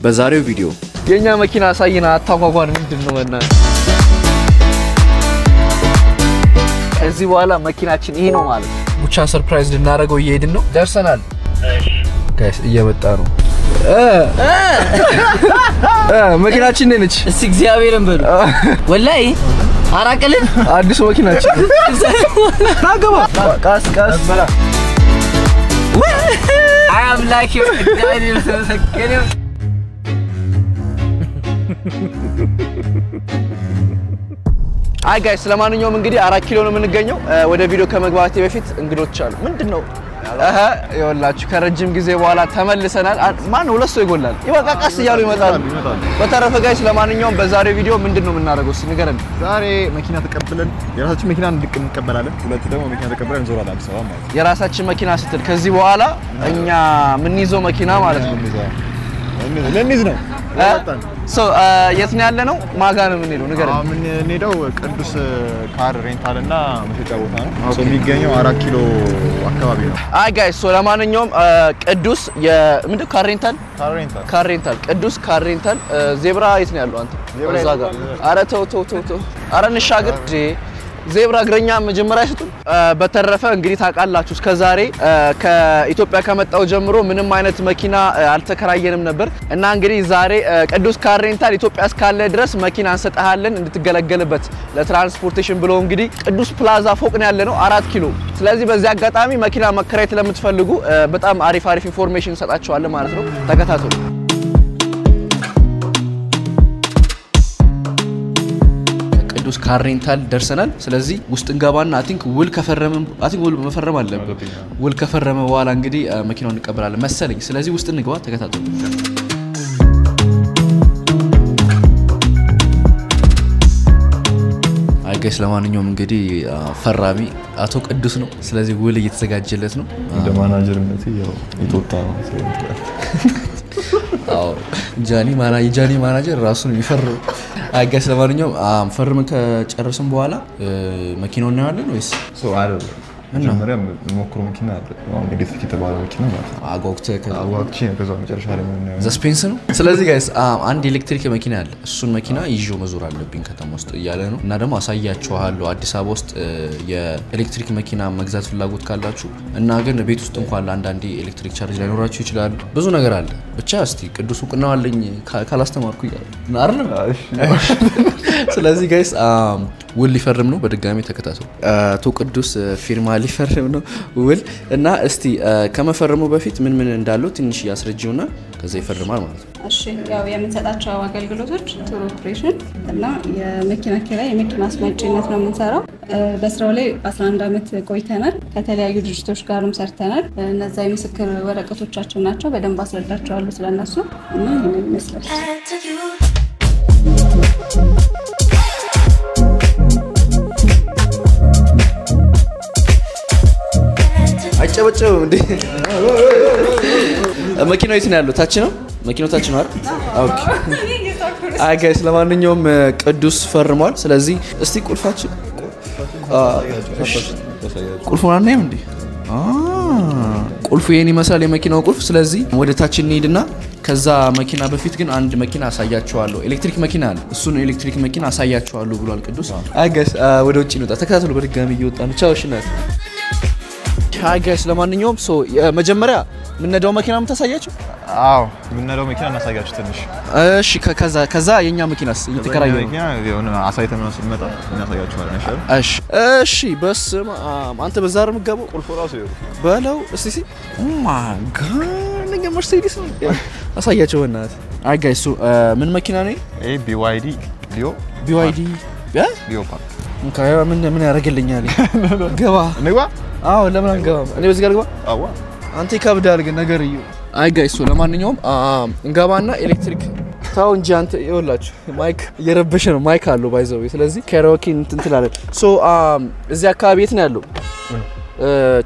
በዛሬው ቪዲዮ የኛ መኪና ሳይና አታጓጓን ምንድነው እና እዚህ በኋላ መኪናችን ይሄ ነው ማለት ቡቻ ሰርፕራይዝ ልናረገው እየሄድን ነው ደርሰናል ጋይስ እየመጣ ነው መኪናችን ነች እስ እግዚአብሔርን በሉ ወላሂ አራቀልን አዲስ መኪናችን ናገባ ቃስ በላ I am like you Daniel ሰከነ አይ ጋይስ ለማንኛውም እንግዲህ 4 ኪሎ ነው የምንገኘው ወደ ቪዲዮ ከመግባቴ በፊት እንግዶች አሉ ምንድነው ይወላችሁ ከረጅም ጊዜ በኋላ ተመልሰናል ማን ሁለት ሰው ይጎላል ይወቃቃስ ይያሉ ይመጣሉ በተረፈ ጋይስ ለማንኛውም በዛሬው ቪዲዮ ምንድነው የምናደርገው ንገረን ዛሬ መኪና ተቀብለን የራሳችን መኪና እንቀበላለን ሁለት ደግሞ መኪና ተቀብለን እንዞራለን አዲስ አበባ ማለት የራሳችን መኪና ስትል ከዚህ በኋላ እኛ ምን ይዘው መኪና ማለት ነው ለሚዝ ነው የት ነው ያለነው ማጋ ነው የምንሄደው ንገረን ምን እንሄደው ቅዱስ ካር ሬንታል እና መሸጫ ቦታ ነው የሚገኘው 4 ኪሎ አካባቢ ነው አይ ጋይስ ለማንኛውም ቅዱስ ምንድነው ካር ሬንታል ቅዱስ ካር ሬንታል ዜብራ የት ነው ያለው አንተ እዛ ጋር አረ ተው አረ እንሻገር ዜብራ እግረኛ መጀመሪያ ሽቱ በተረፈ እንግዲህ ታቃላችሁ እስከ ዛሬ ከኢትዮጵያ ከመጣው ጀምሮ ምንም አይነት መኪና አልተከራየንም ነበር እና እንግዲህ ዛሬ ቅዱስ ካር ሬንታል ኢትዮጵያ እስካለ ድረስ መኪና እንሰጣለን እንድትገለገልበት ለትራንስፖርቴሽን ብሎ እንግዲህ ቅዱስ ፕላዛ ፎቅ ነው ያለነው 4 ኪሎ ስለዚህ በዚህ አጋጣሚ መኪና መከራየት ለምትፈልጉ በጣም አሪፍ ኢንፎርሜሽን ሰጣችኋለሁ ማለት ነው ተከታተሉ ቅዱስ ካር ሬንታል ደርሰናል ስለዚህ ውስጥ እንገባና አይ ቲንክ ውል መፈረም አለበት ውል ከፈረመ በኋላ እንግዲህ መኪናውን እንቀበላለን መሰለኝ ስለዚህ ውስጥ እንግባ ተከታተሉ አይ ጋይስ ለማንኛውም እንግዲህ ፈራሚ አቶ ቅዱስ ነው ስለዚህ ውል እየተዘጋጀለት ነው እንደ ማናጀርነት ያው ኢትዮጵያ ነው ጃኒ ማናጀር ራሱን ይፈርም አይ ጋይስ ለማንኛውም ፈርመን ከጨረስን በኋላ መኪናውን ነው ያለን ወይስ አይደል መጀመሪያ ሞክሮ መኪና አለ ኤሌክትሪክ የተባለ መኪና ማለት ነው አጓግተ ከዛ መጨረሻ ላይ ምን ነው ዘስፔንስ ነው ስለዚህ ጋይስ አንድ ኤሌክትሪክ መኪና አለ እሱን መኪና ይዤው መዞር አለብኝ ከተማ ውስጥ እያለ ነው እና ደግሞ አሳያችኋለሁ አዲስ አበባ ውስጥ የኤሌክትሪክ መኪና መግዛት ፍላጎት ካላችሁ እና ግን ቤት ውስጥ እንኳን ለአንዳንዴ ኤሌክትሪክ ቻርጅ ላይኖራችሁ ይችላል ብዙ ነገር አለ ብቻ እስቲ ቅዱስ ውቅናው አለኝ ካላስተማርኩ አይደለም ስለዚህ ጋይስ ውል ሊፈርም ነው በድጋሚ ተከታተሉ አቶ ቅዱስ ፊርማ ሊፈርም ነው ውል እና እስቲ ከመፈረሙ በፊት ምን እንዳለው ትንሽ ያስረጅውና ከዛ ይፈርማል ማለት ነው እሺ ያው የምንሰጣቸው አገልግሎቶች ቱር ኦፕሬሽን እና የመኪና ኪራይ የመኪና አስመጪነት ነው የምንሰራው በስራው ላይ 11 አመት ቆይተናል ከተለያዩ ድርጅቶች ጋርም ሰርተናል እነዛ የምስክር ወረቀቶቻችን ናቸው በደንብ አስረዳቸዋለሁ ስለነሱ እና ይሄን ይመስላል አጨበጨው እንዴ መኪናው የት ነው ያለው ታች ነው መኪናው ታች ነው አይደል ኦኬ አይ ጋይስ ለማንኛውም ቅዱስ ፈርሟል ስለዚህ እስቲ ቁልፋችን ቁልፉን አናይም እንዴ ቁልፉ የኔ መሳል የመኪናው ቁልፍ ስለዚህ ወደ ታች እንሄድና ከዛ መኪና በፊት ግን አንድ መኪና አሳያችኋለሁ ኤሌክትሪክ መኪና አለ እሱን ኤሌክትሪክ መኪና አሳያችኋለሁ ብሏል ቅዱስ አይ ጋይስ ወደ ውጪ ነው ተከታተሉ በድጋሚ እየወጣን ቻው ሽናት አይ ጋይስ ለማንኛውም መጀመሪያ ምንነዳው መኪና ምታሳያችሁ አዎ ምንነዳው መኪና እናሳያችሁ ትንሽ እሺ ከዛ የኛ መኪናስ እየተከራየ ነው መኪና የሆነ አሳይተን ነው ስንመጣ እናሳያችኋለን እሺ በስመ አብ አንተ በዛር ምገባው ቁልፉ ራሱ ይወሩ በለው እስቲ ማይ ጋድ ለኛ መርሴዲስ ነው አሳያችሁ እናት አይ ጋይስ ምን መኪና ነው ይሄ BYD ሊዮ ፓክ ምን ያረጋልኛል ገባ ንግባ አዎ ለምን አንገባም እኔ በዚህ ጋር ገባ አዋ አንተ ይከብዳል ግን ነገር እዩ አይ ጋይስ ለማንኛውም እንገባና ኤሌክትሪክ ታው እንጂ አንተ ይወላችሁ ማይክ እየረበሸ ነው ማይክ አለው ባይዘው ስለዚህ ካራኦኬ እንትን ትላለህ እዚህ አካባቢ የት ነው ያለው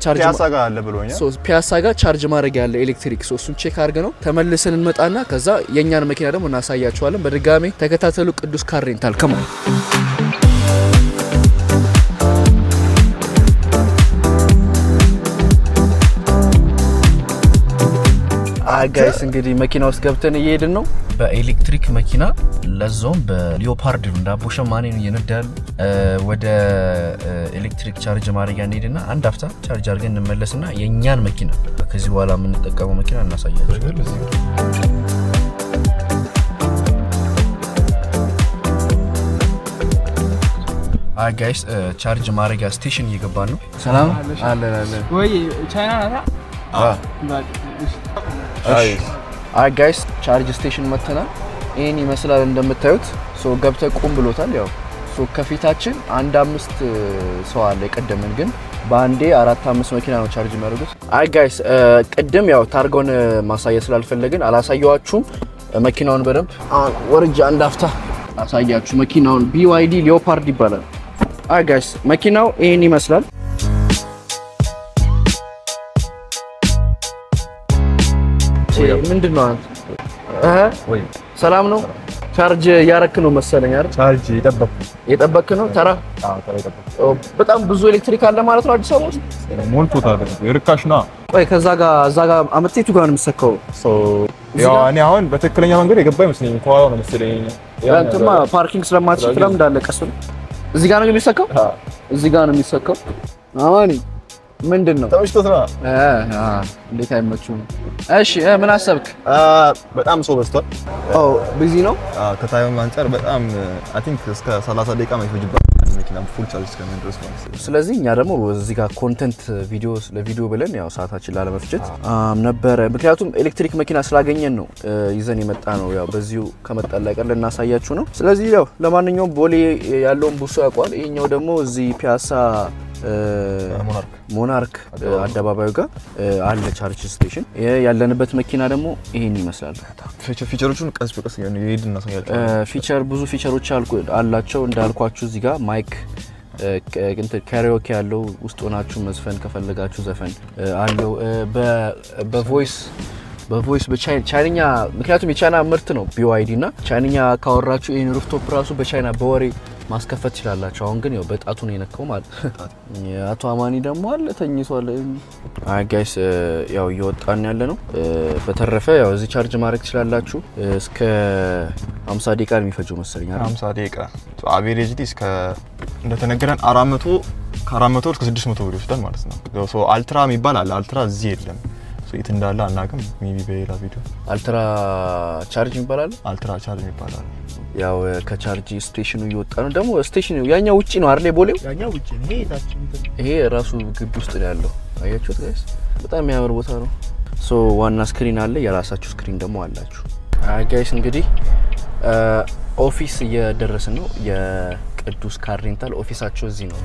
ቻርጅ ፒያሳ ጋር አለ ብሎኛል ፒያሳ ጋር ቻርጅ ማድረግ ያለ ኤሌክትሪክ እሱን ቼክ አድርገ ነው ተመልሰን እንመጣና ከዛ የኛን መኪና ደግሞ እናሳያችኋለን በድጋሚ ተከታተሉ ቅዱስ ካር ሬንታል ከማ guys እንግዲህ መኪና ውስጥ ገብተን እየሄድን ነው በኤሌክትሪክ መኪና ለዞም በሊዮፓርድ እንዳቦሸማኔ ነው የነዳሉ ወደ ኤሌክትሪክ ቻርጅ ማድረጊያ እንሄድና አንድ አፍታ ቻርጅ አድርገን እንመለስና የኛን መኪና ከዚህ በኋላ ምን ተጠቀመው መኪና እናሳያችሁ guys charge ማድረጊያ ስቴሽን እየገባን ነው ሰላም አለ ወይ ቻይና ናታ guys charge station መተናል ይሄን ይመስላል እንደምታዩት ሶ ገብተ ቁም ብሎታል ያው ሶ ከፊታችን አንድ አምስት ሰው አለ የቀደመን ግን ባንዴ 4-5 መኪና ነው ቻርጅ የሚያደርጉት guys ቀደም ያው ታርጎን ማሳየት ስላልፈለግን አላሳየዋችሁም መኪናውን በደንብ ወርጃ አንዳፍታ አሳያችሁ መኪናውን BYD ሊዮፓርድ ይባላል guys መኪናው ይሄን ይመስላል ምንድነው ወይ ሰላም ነው ቻርጅ ያረክ ነው መሰለኝ አይደል ቻርጅ የጠበክ ነው ተራ በጣም ብዙ ኤሌክትሪክ አለ ማለት ነው አዲስ አበባ ውስጥ ሞልቶታል ይርካሽና ቆይ ከዛ ጋር አመጤቱ ጋር ነው የሚሰካው ያው እኔ አሁን በትክክለኛ መንገድ የገባ ይመስለኝ ከኋላው ነው መሰለኝ ያንተማ ፓርኪንግ ስለማትችል ለምን እንዳለ ቀስ እዚህ ጋር ነው የሚሰካው እዚህ ጋር ነው የሚሰካው አማኒ ምንድነው ተመችቶት ነው እንዴት አይመችም እሺ ምን አሰብክ በጣም ሰው በዝቷል ቢዚ ነው ከታይም አንፃር በጣም አይ ቲንክ እስከ 30 ደቂቃ ማይፈጅበት መኪና ፉል ቻርጅ እስከምንደርስ ማለት ነው ስለዚህ እኛ ደግሞ እዚህ ጋር ኮንቴንት ቪዲዮስ ለቪዲዮ ብለን ያው ሰዓታችን ላለመፍጀት ነበር ምክንያቱም ኤሌክትሪክ መኪና ስላገኘን ነው ይዘን የመጣ ነው ያው በዚሁ ከመጣላ አይቀር ለናሳያችሁ ነው ስለዚህ ያው ለማንኛውም ቦሌ ያለውን ቡሶ ያቋል ይሄኛው ደግሞ እዚህ ፒያሳ ሞናርክ አደባባዩ ጋር አለ ቻርጅ ስቴሽን ያለንበት መኪና ደግሞ ይሄን ይመስላል ፊቸሮቹን ቀስ በቀስ ይሄድና ሳያችሁ ፊቸር ብዙ ፊቸሮች አላቸው እንዳልኳችሁ እዚህ ጋር ማይክ ካሪዮኬ ያለው ውስጥ ሆናችሁ መዝፈን ከፈለጋችሁ ዘፈን አለው በቮይስ በቻይንኛ ምክንያቱም የቻይና ምርት ነው BYD እና ቻይንኛ ካወራችሁ ይሄን ሩፍቶፕ ራሱ በቻይና በወሬ ማስከፈት ይችላልላችሁ አሁን ግን ያው በጣቱ ነው የነካው ማለት አቶ አማኒ ደግሞ አለ ተኝቷል ጋይስ ያው እየወጣን ያለ ነው በተረፈ ያው እዚህ ቻርጅ ማድረግ ይችላልላችሁ እስከ 50 ደቂቃ የሚፈጀው መሰለኝ 50 ደቂቃ አቬሬጅሊ እስከ እንደተነገረን 400 ከ400 እስከ 600 ብር ይወስዳል ማለት ነው ሶ አልትራ የሚባል አለ አልትራ እዚህ የለም የት እንዳለ አናውቅም ሜቢ በሌላ ቪዲዮ አልትራ ቻርጅ ይባላል አልትራ ቻርጅ ይባላል ያው ከቻርጅ ስቴሽኑ እየወጣ ነው ደግሞ ስቴሽኑ ያኛው ውጪ ነው አይደል ቦሌው ያኛው ውጪ ነው ይሄ ራሱ ግቢ ውስጥ ነው ያለው አያችሁት ጋይስ በጣም የሚያምር ቦታ ነው ሶ ዋና ስክሪን አለ የራሳችሁ ስክሪን ደግሞ አላችሁ ጋይስ እንግዲህ ኦፊስ እየደረስን ነው የቅዱስ ካር ሬንታል ኦፊሳቸው እዚህ ነው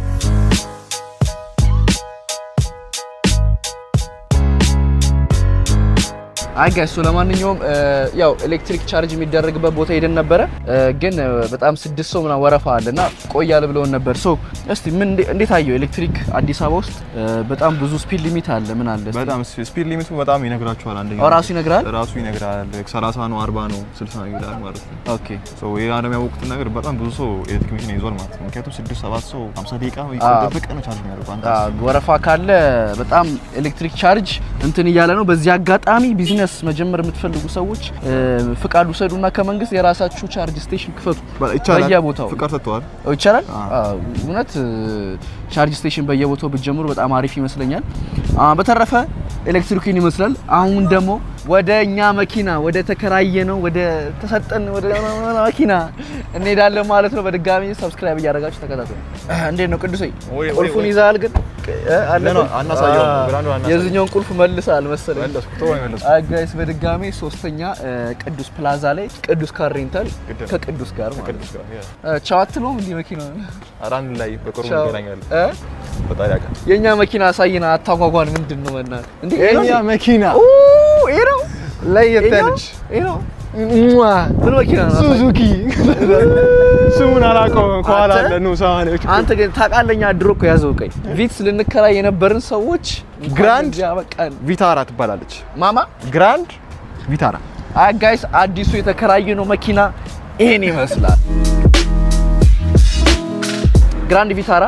guys so ለማንኛውም ያው ኤሌክትሪክ ቻርጅ የሚደረግበት ቦታ ሄደን ነበር ግን በጣም 6 ሰው ምና ወረፋ አለና ቆያለ ብለውን ነበር ሶ እስቲ ምን እንዴት አየው ኤሌክትሪክ አዲስ አበባ ውስጥ በጣም ብዙ ስፒድ ሊሚት አለ ምን አለ በጣም ስፒድ ሊሚቱ በጣም ይነግራችኋል አንደኛው ራሱ ይነግራል 30 ነው 40 ነው 60 ነው ይላል ማለት ነው ኦኬ ሶ ይሄ አለም ያወቁት ነገር በጣም ብዙ ሰው ኤሌክትሪክ መኪና ይዟል ማለት ነው ምክንያቱም 6-7 ሰው 50 ደቂቃ ይፈጅ ነው ቻርጅ የሚያደርገው አንተ ወረፋ ካለ በጣም ኤሌክትሪክ ቻርጅ እንትን ይያለ ነው በዚህ አጋጣሚ ቢዝነስ መጀመር የምትፈልጉ ሰዎች ፍቃድ ወሰዱና ከመንግስት የራሳችሁ ቻርጅ ስቴሽን ክፈቱ በየቦታው ፍቃድ ሰጥቷል ይቻላል እውነት ቻርጅ ስቴሽን በየቦታው በጀምሩ በጣም አሪፍ ይመስለኛል በተረፈ ኤሌክትሪክን ይመስላል አሁን ደግሞ ወደኛ መኪና ወደ ተከራየ ነው ወደ ተሰጠን ወደ መኪና እንሄዳለን ማለት ነው በድጋሚ ሰብስክራይብ ያደርጋችሁ ተከታተሉ እንዴ ነው ቅዱስ ቁልፉን ይዛል ግን አለ ነው አናሳየው ግራንዱ አናሳየው የዚህኛውን ቁልፍ መልሳል መሰለኝ ጋይስ በድጋሚ ሶስተኛ ቅዱስ ፕላዛ ላይ ቅዱስ ካር ሬንታል ከቅዱስ ጋር ማለት ቻዋትሎም እንዲ መኪና አራን ላይ በቅርቡ ይገናኛል በጣም ያቀ የኛ መኪና ሳይና አታጓጓን ምንድነው መናት እንዴ የኛ መኪና ኤሮ ለየተልጅ ኤሮ ምን መኪና ነው ሱዙኪ ስሙን አላውቀውም ከኋላ አለ ነው ሳማኔዎች አንተ ግን ታቃለኛ ድሮ እኮ ያዘው ቀይ ቪትስ ልንከራይ የነበርን ሰዎች ግራንድ ያበቃል ቪታራ ትባላለች ማማ ግራንድ ቪታራ ጋይስ አዲሱ የተከራየ ነው መኪና ይሄን ይመስላል ግራንድ ቪታራ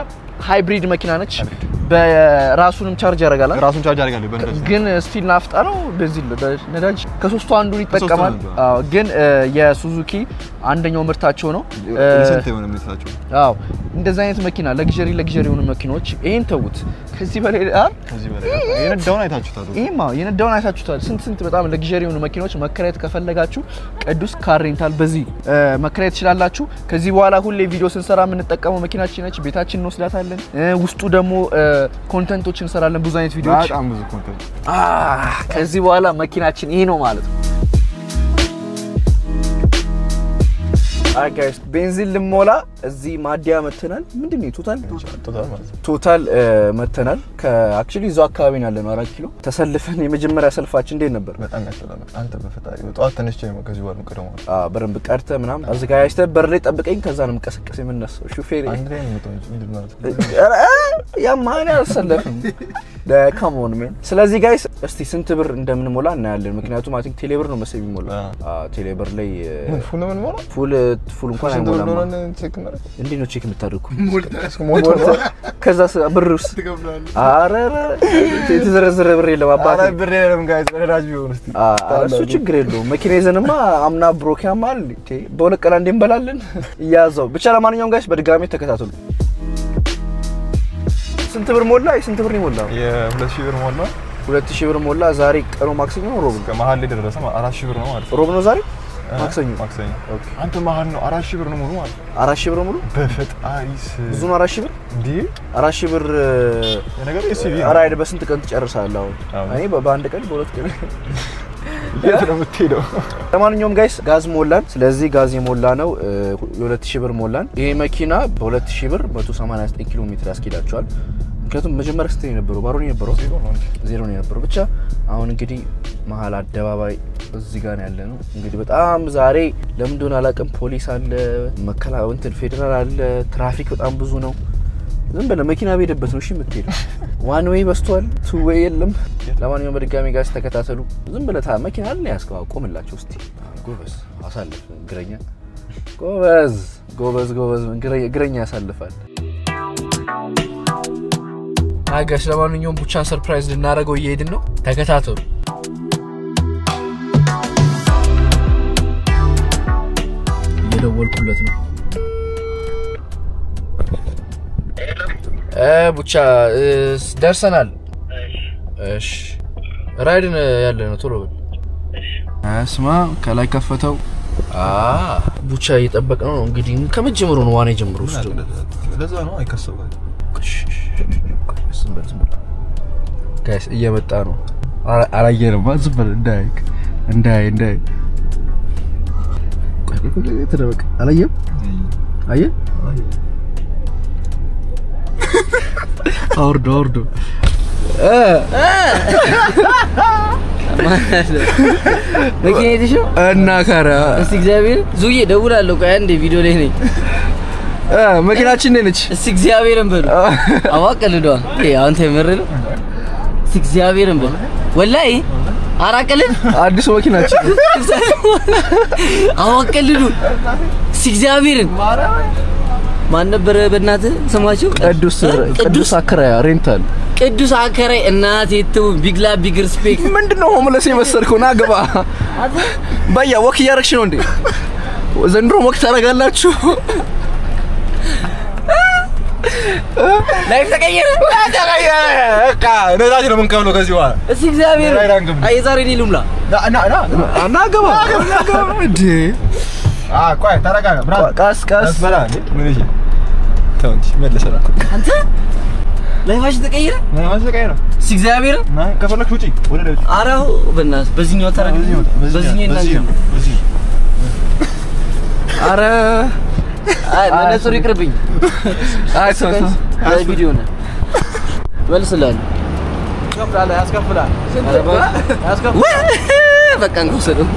ሃይብሪድ መኪና ነች በራሱንም ቻርጅ ያደርጋል ራሱን ቻርጅ ያደርጋል በነዳጅ ግን ስቲል ናፍጣ ነው ቤንዚን በነዳጅ ከሶስቱ አንዱን ይጠቀማል አዎ ግን የሱዙኪ አንደኛው ምርታቸው ነው ስንት የሆነ ምርታቸው አዎ እንደዛ አይነት መኪና ለግዠሪ የሆኑ መኪኖች ይሄን ተውት ከዚህ በላይ የነዳውን አይታችሁታል የነዳውን አይታችሁታል ስንት በጣም ለግዠሪ የሆኑ መኪኖች መከራየት ከፈለጋችሁ ቅዱስ ካር ሬንታል በዚህ መከራየት ይችላልላችሁ ከዚህ በኋላ ሁሌ ቪዲዮ ስንሰራ የምንጠቀመው መኪናችን ነች ቤታችን እንወስዳታለን ውስጡ ደግሞ ኮንተንቶች እንሰራለን ብዙ አይነት ቪዲዮዎች በጣም ብዙ ኮንተንት ከዚህ በኋላ መኪናችን ይሄ ነው ማለት ነው አይ ጋይስ ቤንዚን ልሞላ እዚህ ማዲያ መተናል ምንድነው ቶታል መተናል ከአክቹሊ ዞ አካባቢ ነው ያለነው 4 ኪሎ ተሰልፈን የመጀመሪያ ሰልፋችን እንዴት ነበር በጣም ያስጠላል አንተ በፈጣሪ ወጣት ተነስቼ ነው ከዚህ በኋላ ቀደም በረም ቀርተ ምናምን አዘጋጅተ በር ላይ ጠብቀኝ ከዛ ነው መቀሰቀስ የምነሳው ሹፌር አንድ ላይ ነው ምንድነው ያ ማን ያሰለፈን come on man ስለዚህ ጋይስ እስቲ ስንት ብር እንደምንሞላ እናያለን ምክንያቱም አይ ቲንክ ቴሌብር ነው መሰለኝ የሚሞላ ቴሌብር ላይ ፉል ነው የምንሞላ ፉል እንኳን አይሞላም እንዴ ነው ቼክ የምታደርጉ ከዛ ብሩስ አረ የተዘረዘረ ብር የለም አባቴ አረ ብር የለም ጋይስ ነዳጅ ቢሆን እስቲ እሱ ችግር የለውም መኪና ይዘንማ አምና ብሮክ ያማል በሁለት ቀን አንዴ እንበላለን ያዛው ብቻ ለማንኛውም ጋይስ በድጋሚ ተከታተሉ ስንት ብር ሞላ ስንት ብር ሞላ የ2000 ብር ሞላ 2000 ብር ሞላ ዛሬ ቀኑ ማክሰኞ ነው ሮብ ከመሃል ላይ ደረሰ 4000 ብር ነው ማለት ሮብ ነው ዛሬ ማክሰኞ ኦኬ አንተ መሃል ነው 4000 ብር ነው ሙሉ ማለት 4000 ብር ሙሉ በፈጣሪስ ብዙ ነው 4000 ብር እንዴ 4000 ብር ነገር ኤስቪ ራይድ በስንት ቀን ትጨርሳለህ አሁን እኔ በአንድ ቀን በሁለት ቀን ለማንኛውም ጋይስ ጋዝ ሞላን ስለዚህ ጋዝ የሞላ ነው 2000 ብር ሞላን ይሄ መኪና በ2000 ብር 189 ኪሎ ሜትር ያስኬዳቸዋል ምክንያቱም መጀመሪያ ስንት የነበረው ባሮኒ የነበረው ዜሮ ነው የነበረው ብቻ አሁን እንግዲህ መሃል አደባባይ እዚህ ጋር ነው ያለነው እንግዲህ በጣም ዛሬ ለምን እንደሆነ አላቀም ፖሊስ አለ መከላከያ እንትን ፌደራል አለ ትራፊክ በጣም ብዙ ነው ዝም ብለ መኪና በሄደበት ነው እሺ የምትሄደው ዋን ዌይ በስቷል ቱ ዌይ የለም ለማንኛውም በድጋሚ ጋር ተከታተሉ ዝም ብለ መኪና አለ ያስቀው ቆምላችሁ እስቲ ጎበዝ አሳልፍ ግረኛ ጎበዝ ግረኛ ያሳልፋል አጋሽ ለማንኛውም ቡቻን ሰርፕራይዝ ልናደርገው እየሄድን ነው ተከታተሉ እየደወልኩለት ነው ቡቻ ደርሰናል እሺ ራይድን ያለ ነው ቶሎ በል አስማ ከላይ ከፈተው ቡቻ እየጠበቀ ነው እንግዲህ ከመጀመሩ ነው ዋና ጀምሮ እሱ ለዛ ነው አይከሰበው ጋይስ እየመጣ ነው አላየንም ዝም በል እንዳይ ተደበቅ አላየም አየ አውርዶ መኪናይሽ እና ካራ እስቲ እግዚአብሔር ዙዬ ደውላለሁ ቆይ አንዴ ቪዲዮ ላይ ነኝ መኪናችን ነች እስቲ እግዚአብሔርን በሉ አዋቀልዷ አንተ የምርል እስቲ እግዚአብሔርን በሉ ወላሂ አራቀልን አዲስ መኪናችን አዋቀልዱ እስቲ እግዚአብሔርን ማን ነበር በእናት ስማቸው ቅዱስ አከራይ ሬንታል ቅዱስ አከራይ እናት የቱ ቢግላ ቢግር ስፔክ ምንድነው ሆምለስ የመሰልከው ና ገባ ባያ ወክ ያረክሽ ነው እንዴ ዘንድሮ ወክ ታረጋላችሁ ላይፍ ተቀየረ በቃ ነዳጅ ነው የምንከፍለው ከዚህ በኋላ እስቲ እግዚአብሔር አይ ዛሬ ሊሉምላ ና ገባ እንዴ ቆይ ታረጋጋ ብራስ ቀስ በላ ምን ይሄ ታንቺ መለሰና አንተ ላይፋሽ ተቀየረ እስቲ እግዚአብሔር ከፈለክ ውጪ ወደ ላይ አራው በእናትህ በዚህኛው ታረጋ በዚህኛው አረ አይ መነጽሩ ይቅርብኝ አይ ሰው ቪዲዮ ነው ወልስላል ያስከፍላል በቃ እንከውሰደው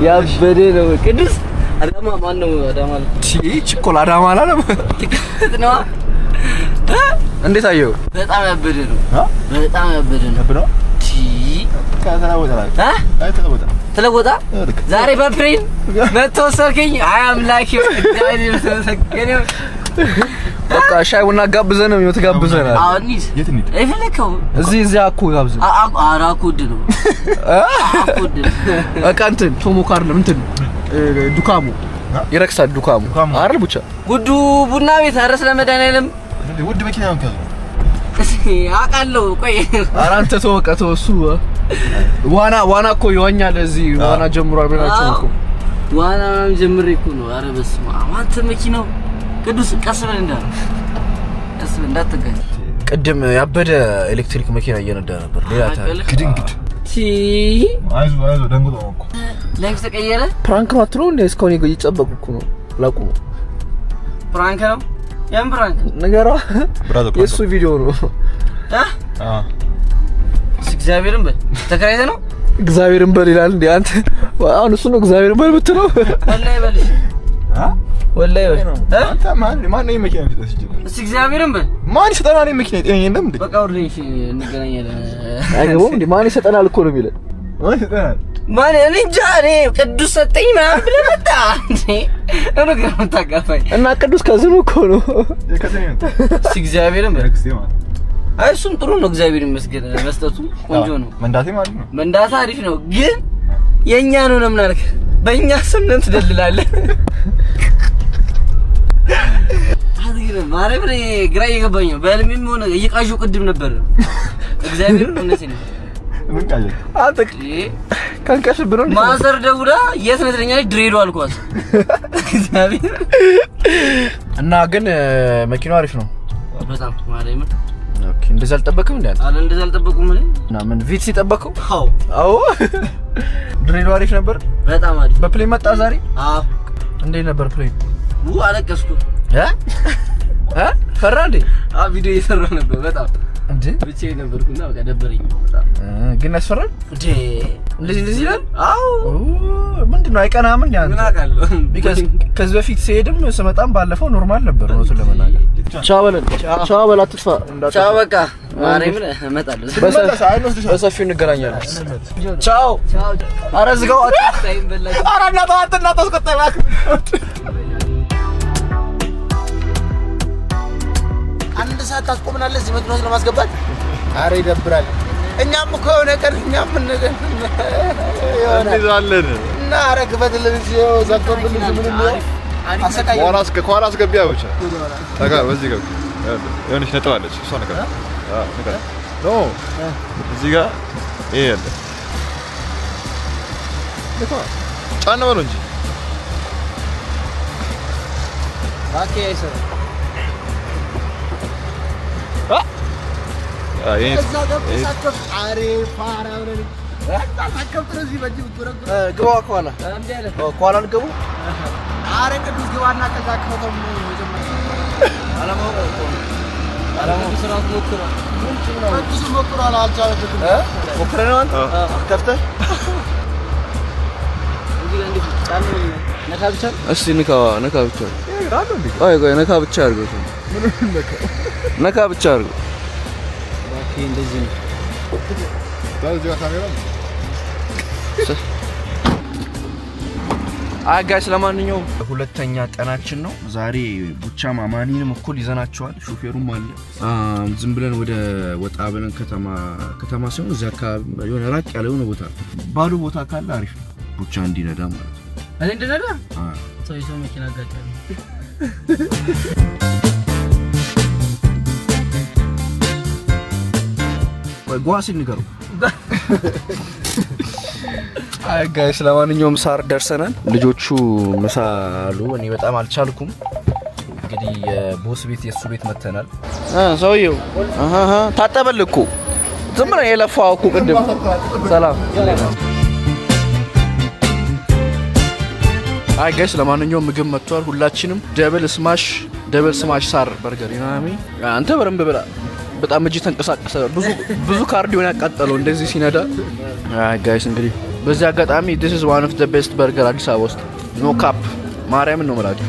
ያበደ ነው ቅዱስ አዳማ ማን ነው አዳማ ቺኮላ አዳማ አላለም ነው እንዴት አየው በጣም ያበደ ነው በጣም ያበደ ነው ቲ ተለወጣ ዛሬ በፕሬን መተወሰርከኝ አይ አምላክ በቃ ሻይ ቡና ጋብዘን ነው የምትጋብዘናል አውኒስ የት እንሂድ እፈልከው እዚህ አኩ ጋብዘ አራኩድ ነው አራኩድ በቃ እንትን ቶሞካር ነው እንትን ዱካሙ ይረክሳል ዱካሙ አይደል ብቻ ጉዱ ቡና ቤት አረስ ለመዳናለም ውድ መኪና ነው ከዛ አቃለው ቆይ አራንተ ተወቀተ እሱ ዋና እኮ ይዋኛል እዚህ ዋና ጀምሯል ብላችሁ እኮ ዋና ጀምሬ እኮ ነው አረ በስማ አንተ መኪናው ቅዱስ ቀስ በል እንዳትገኝ ቅድም ያበደ ኤሌክትሪክ መኪና እየነዳ ነበር ሌላ ታሪክ ግድንግድ አይዞ ደንግጦ ነው እኮ ላይፍ ተቀየረ ፕራንክ ነው አትለው እንዴ እስካሁን እየጨበቁ እኮ ነው ላቁ ፕራንክ ነው ያን ፕራንክ ነገራ የሱ ቪዲዮ ነው እግዚአብሔርን በል ተከራይተ ነው እግዚአብሔርን በል ይላል እንዴ አንተ አሁን እሱ ነው እግዚአብሔርን በል ብትለው ወላሂ በልሽ ወላሂ በል አንተ ማን ነው የመኪና ፊት እሺ እግዚአብሔርን በል ማን ይሰጠናል የመኪና ጤነኛ እንደም እንዴ በቃ ወርደሽ እንገናኛለን አይገባም እንዴ ማን ይሰጠናል እኮ ነው የሚለው ማን ይሰጠናል ማን እኔ ጃኔ ቅዱስ ሰጠኝ ምናምን ብለህ መጣ እንዴ ነገር ታጋፋይ እና ቅዱስ ከዝኑ እኮ ነው የከተኛ እሺ እግዚአብሔርን በል ኤክስቴማ አይሱም ጥሩ ነው እግዚአብሔር ይመስገን መስጠቱ ቆንጆ ነው መንዳቴ ማለት ነው መንዳታ አሪፍ ነው ግን የኛ ነው ለምን አልክ በእኛ ስም ነው ትደልላለህ አዲግረ ማረብ ላይ ግራ እየገባኝ ነው በልምም ሆነ እየቃዡ ቅድም ነበር እግዚአብሔር ነው እነዚህ ምን ቃል አንተ ካንቀሽ ብሎ ማዘር ደውላ የት ነው ትለኛለች ድሬዳዋ አልኳት እግዚአብሔር እና ግን መኪናው አሪፍ ነው በጣም ማረም ኦኬ እንደዛ አልጠበቅም እንዴ አለ እንደዛ አልጠበቁም ምን እና ምን ቪት ሲጠበቀው አዎ ድሬዳዋ አሪፍ ነበር በጣም አሪፍ በፕሌን መጣ ዛሬ አዎ እንዴ ነበር ፕሌን አለቀስኩ ፈራ እንዴ ቪዲዮ እየሰራሁ ነበር በጣም እንዴ ብቻዬን ነበርኩና በቃ ደበረኝ በጣም ግን ያስፈራል እንዴ እንደዚህ ይላል አዎ ምንድነው አይቀናም እንዴ አንተ ምን አውቃለሁ because ከዚህ በፊት ሲሄድም ስመጣም ባለፈው ኖርማል ነበር ነው ስለማናገር ቻው በል አትጥፋ ቻው በቃ ማረም እመጣለሁ በሰፊው እንገናኛለን ቻው ኧረ ዝጋው ታይም በላኝ ኧረ እናንተ አስቆጣኝ እባክህ አንድ ሰዓት ታስቆምናለህ እዚህ መኪና ውስጥ ለማስገባት አረ ይደብራል እኛም እኮ የሆነ ቀን እኛም ነገር እንይዛለን እና አረ ግበትልን ሲዮ ዘግቶብልን ምን ነው አሰቃይ ከኋላ አስገቢያ ብቻ ታጋ በዚህ ጋር የሆነች ነጥብ አለች እሷ ነገር ኖ እዚህ ጋር ይሄ ያለ ጫና በለው እንጂ ባኬ አይሰራ ግባ ከኋላ ልገቡ አረ ቅዱስ ግባና ከዛ ከተሙ ሞክሯል አልቻለበትም ሞክረህ ነው አንተ ከፍተህ እስቲ ነካ ብቻ ቆይ ነካ ብቻ አድርገው ነካ ብቻ አድርገው እንደዚህ ነው ታዲያ ካሜራ ጋይስ ለማንኛውም ሁለተኛ ቀናችን ነው ዛሬ ቡቻ ማማኒንም እኩል ይዘናቸዋል ሹፌሩም አለ ዝም ብለን ወደ ወጣ ብለን ከተማ ሲሆን እዚያ አካባቢ የሆነ ራቅ ያለ የሆነ ቦታ ባዶ ቦታ ካለ አሪፍ ነው ቡቻ እንዲነዳ ማለት ነው እኔ እንድነዳ ሰው መኪና ጋጫለ ጓሲ ንገሩ አይ ጋይስ ለማንኛውም ሳር ደርሰናል ልጆቹ ምሳ አሉ እኔ በጣም አልቻልኩም እንግዲህ የቦስ ቤት የሱ ቤት መተናል ሰውየው ታጠበልኩ ዝም ብለን የለፋው እኮ ቅድም ሰላም አይ ጋይስ ለማንኛውም ምግብ መጥቷል ሁላችንም ደብል ስማሽ ሳር በርገር ይናሚ አንተ በረም ብላ በጣም እጅ ተንቀሳቀሰ ብዙ ካርዲዮን ያቃጠለው እንደዚህ ሲነዳ አይ ጋይስ እንግዲህ በዚህ አጋጣሚ this is one of the best burger አዲስ አበባ ውስጥ no cap ማርያምን ነው ማለት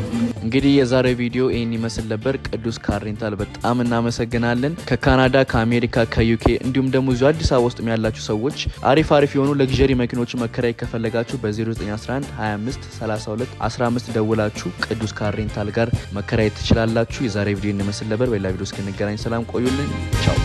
እንግዲህ የዛሬ ቪዲዮ ይሄን ይመስል ነበር ቅዱስ ካር ሬንታል በጣም እናመሰግናለን ከካናዳ ከአሜሪካ ከዩኬ እንዲሁም ደግሞ እዚሁ አዲስ አበባ ውስጥ ያላችሁ ሰዎች አሪፍ የሆኑ ለግዠሪ መኪኖች መከራይ ከፈለጋችሁ በ0911 25 32 15 ደውላችሁ ቅዱስ ካር ሬንታል ጋር መከራይ ትችላላችሁ የዛሬ ቪዲዮ ይመስል ነበር በሌላ ቪዲዮ እስክንገናኝ ሰላም ቆዩልን ቻው